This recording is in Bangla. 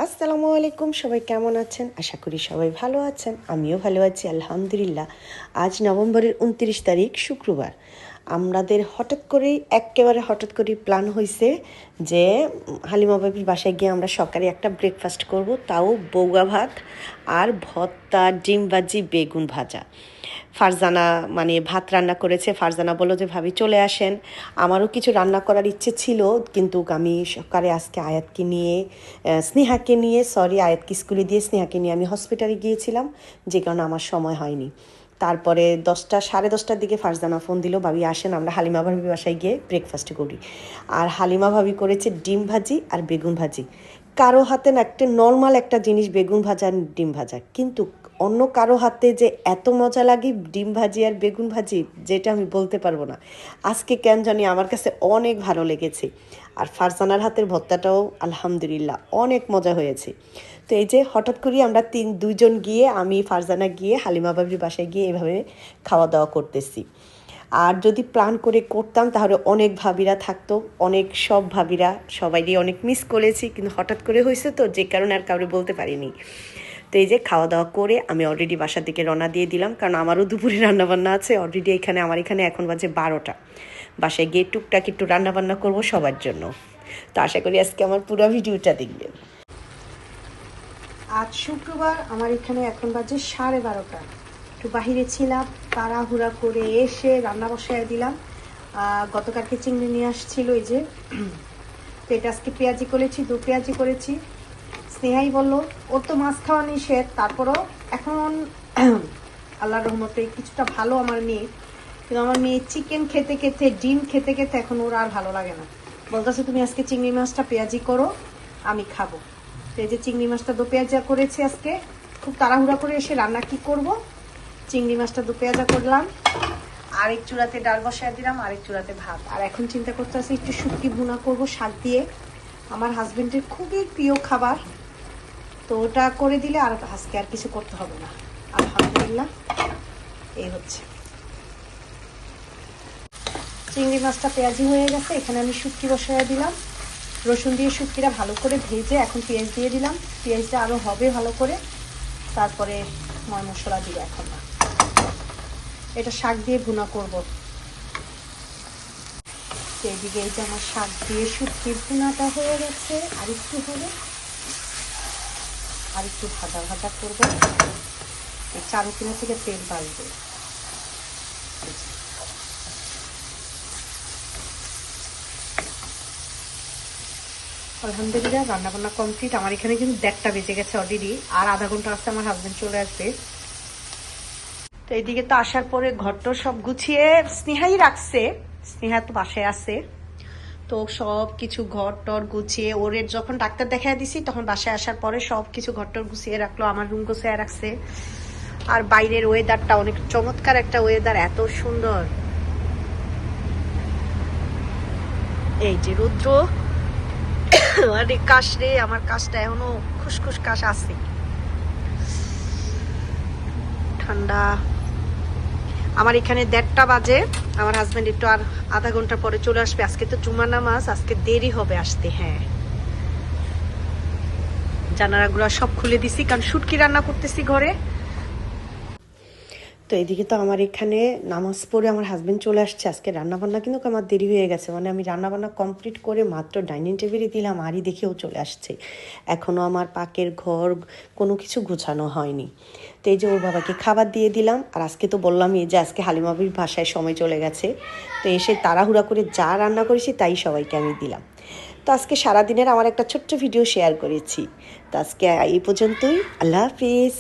আসসালামু আলাইকুম, সবাই কেমন আছেন? আশা করি সবাই ভালো আছেন। আমিও ভালো আছি আলহামদুলিল্লাহ। আজ নভেম্বরের 29 তারিখ শুক্রবার। আমাদের একেবারে হঠাৎ করেই প্ল্যান হয়েছে যে হালিমা বাবির বাসায় গিয়ে আমরা সকালে একটা ব্রেকফাস্ট করব, তাও বউয়া ভাত আর ভর্তা, ডিম ভাজি, বেগুন ভাজা। ফারজানা ভাত রান্না করেছে। ফারজানা বলল যে ভাবি চলে আসেন। আমারও কিছু রান্না করার ইচ্ছে ছিল, কিন্তু আমি সকালে আজকে আয়াতকে স্কুলে দিয়ে স্নেহাকে নিয়ে আমি হসপিটালে গিয়েছিলাম, যে কারণে আমার সময় হয়নি। তারপরে 10টা সাড়ে 10টার দিকে ফারজানা ফোন দিল, ভাবি আসেন আমরা হালিমা ভাবির বাসায় গিয়ে ব্রেকফাস্ট করি। আর হালিমা ভাবি করেছে ডিম ভাজি আর বেগুন ভাজি। কারো হাতে না একটা নর্মাল একটা জিনিস বেগুন ভাজা আর ডিম ভাজা, কিন্তু অন্য কারো হাতে যে এত মজা লাগে ডিম ভাজি আর বেগুন ভাজি, যেটা আমি বলতে পারবো না। আজকে কেন জানি আমার কাছে অনেক ভালো লেগেছে। আর ফারজানার হাতের ভর্তাটাও আলহামদুলিল্লাহ অনেক মজা হয়েছে। তো এই যে হঠাৎ করেই আমরা দুইজন গিয়ে, আমি ফারজানা গিয়ে হালিমা বাবির বাসায় গিয়ে এভাবে খাওয়া দাওয়া করতেছি। আর যদি প্ল্যান করে করতাম তাহলে অনেক ভাবিরা থাকতো, সব ভাবিরা সবাইকে অনেক মিস করেছি, কিন্তু হঠাৎ করে হয়েছে তো, যে কারণে আর কাউকে বলতে পারিনি। তো এই যে খাওয়া দাওয়া করে আমি অলরেডি বাসার দিকে রওনা দিয়ে দিলাম, কারণ আমারও দুপুরে রান্নাবান্না আছে অলরেডি। আমার এখানে এখন বাজে 12টা। বাসায় গিয়ে টুকটাক একটু রান্নাবান্না করব সবার জন্য। তো আশা করি আজকে আমার পুরো ভিডিওটা দেখবেন। আজ শুক্রবার, আমার এখানে এখন বাজে 12:30। একটু বাহিরে ছিলাম, তাড়াহুড়া করে এসে রান্না বসায় দিলাম। গতকালকে চিংড়ি নিয়ে আসছিল, এই যে। তো এটা আজকে পেঁয়াজি করেছি, 2 পেঁয়াজি করেছি। স্নেহাই বললো ওর তো মাছ খাওয়া নিষেধ, তারপরও এখন আল্লাহর রহমতে কিছুটা ভালো আমার মেয়ে। কিন্তু আমার মেয়ে চিকেন খেতে খেতে, ডিম খেতে খেতে এখন ওর আর ভালো লাগে না। বলতেছে তুমি আজকে চিংড়ি মাছটা পেঁয়াজি করো, আমি খাবো। তো এই যে চিংড়ি মাছটা 2 পেঁয়াজা করেছি আজকে। খুব তাড়াহুড়া করে এসে রান্না কি করব, চিংড়ি মাছটা 2 পেঁয়াজা করলাম, আরেক চুলাতে ডাল বসায় দিলাম, আরেক চুলাতে ভাত। আর এখন চিন্তা করতে আছে একটু শুটকি ভুনা করব শাক দিয়ে, আমার হাজবেন্ডের খুবই প্রিয় খাবার। তো ওটা করে দিলে আর আজকে আর কিছু করতে হবে না। আলহামদুলিল্লাহ, এই হচ্ছে। চিংড়ি মাছটা পেঁয়াজি হয়ে গেছে, এখানে আমি শুটকি বসায় দিলাম। রসুন দিয়ে শুটকিটা ভালো করে ভেজে এখন পেঁয়াজ দিয়ে দিলাম। পেঁয়াজটা আরও হবে ভালো করে, তারপরে মশলা দিব। এখন না, এটা শাক দিয়ে ভুনা করব। এইদিকে এই যে আমার শাক দিয়ে শুটকির ভুনাটা হয়ে গেছে, আর একটু হবে, আর একটু ভাজা ভাজা করবো। এই চারুকিনা থেকে তেল বাড়বে। আলহামদুলিল্লাহ রান্নাবান্না কমপ্লিট। আমার এখানে কিন্তু 1:30 বেজে গেছে অলরেডি, আর আধা ঘন্টা আসতে আমার হাজবেন্ড চলে আসবে। তো এইদিকে তো আসার পরে ঘরটা সব গুছিয়ে স্নেহাই রাখছে, স্নেহা তো বাসায় আছে। তো সব কিছু ঘর টর গুছিয়ে ওরে যখন ডাক্তার দেখায় দিছি, তখন বাসায় আসার পরে সব কিছু ঘর টর গুছিয়ে রাখলো, আমার রুম গুছিয়ে রাখছে। আর বাইরের ওয়েদারটা অনেক চমৎকার একটা ওয়েদার, এত সুন্দর। এই যে রুদ্র আরে কাশ রে, আমার কাশটা এখনো খুসখুস কাশ আছে, ঠান্ডা। আমার এখানে 1:30 বাজে, আমার হাজবেন্ড একটু আর আধা ঘন্টা পরে চলে আসবে। আজকে তো জুমা নামাজ, আজকে দেরি হবে আসতে। হ্যাঁ, জানালাগুলো সব খুলে দিছি, কারণ শুটকি রান্না করতেছি ঘরে। তো এদিকে তো আমার এখানে নামাজ পড়ে আমার হাজবেন্ড চলে আসছে। আজকে রান্নাবান্না কিন্তু আমার দেরি হয়ে গেছে, আমি রান্নাবান্না কমপ্লিট করে মাত্র ডাইনিং টেবিলে দিলাম, আরই দেখেও চলে আসছে। এখনও আমার পাকের ঘর কোনো কিছু গোছানো হয়নি। তো এই যে ওর বাবাকে খাবার দিয়ে দিলাম। আর আজকে তো বললামই যে আজকে হালিমাবির ভাষায় সময় চলে গেছে, তো এসে তাড়াহুড়া করে যা রান্না করেছি তাই সবাইকে আমি দিলাম। তো আজকে সারাদিনের আমার একটা ছোট্ট ভিডিও শেয়ার করেছি। তো আজকে এই পর্যন্তই, আল্লাহ হাফিজ।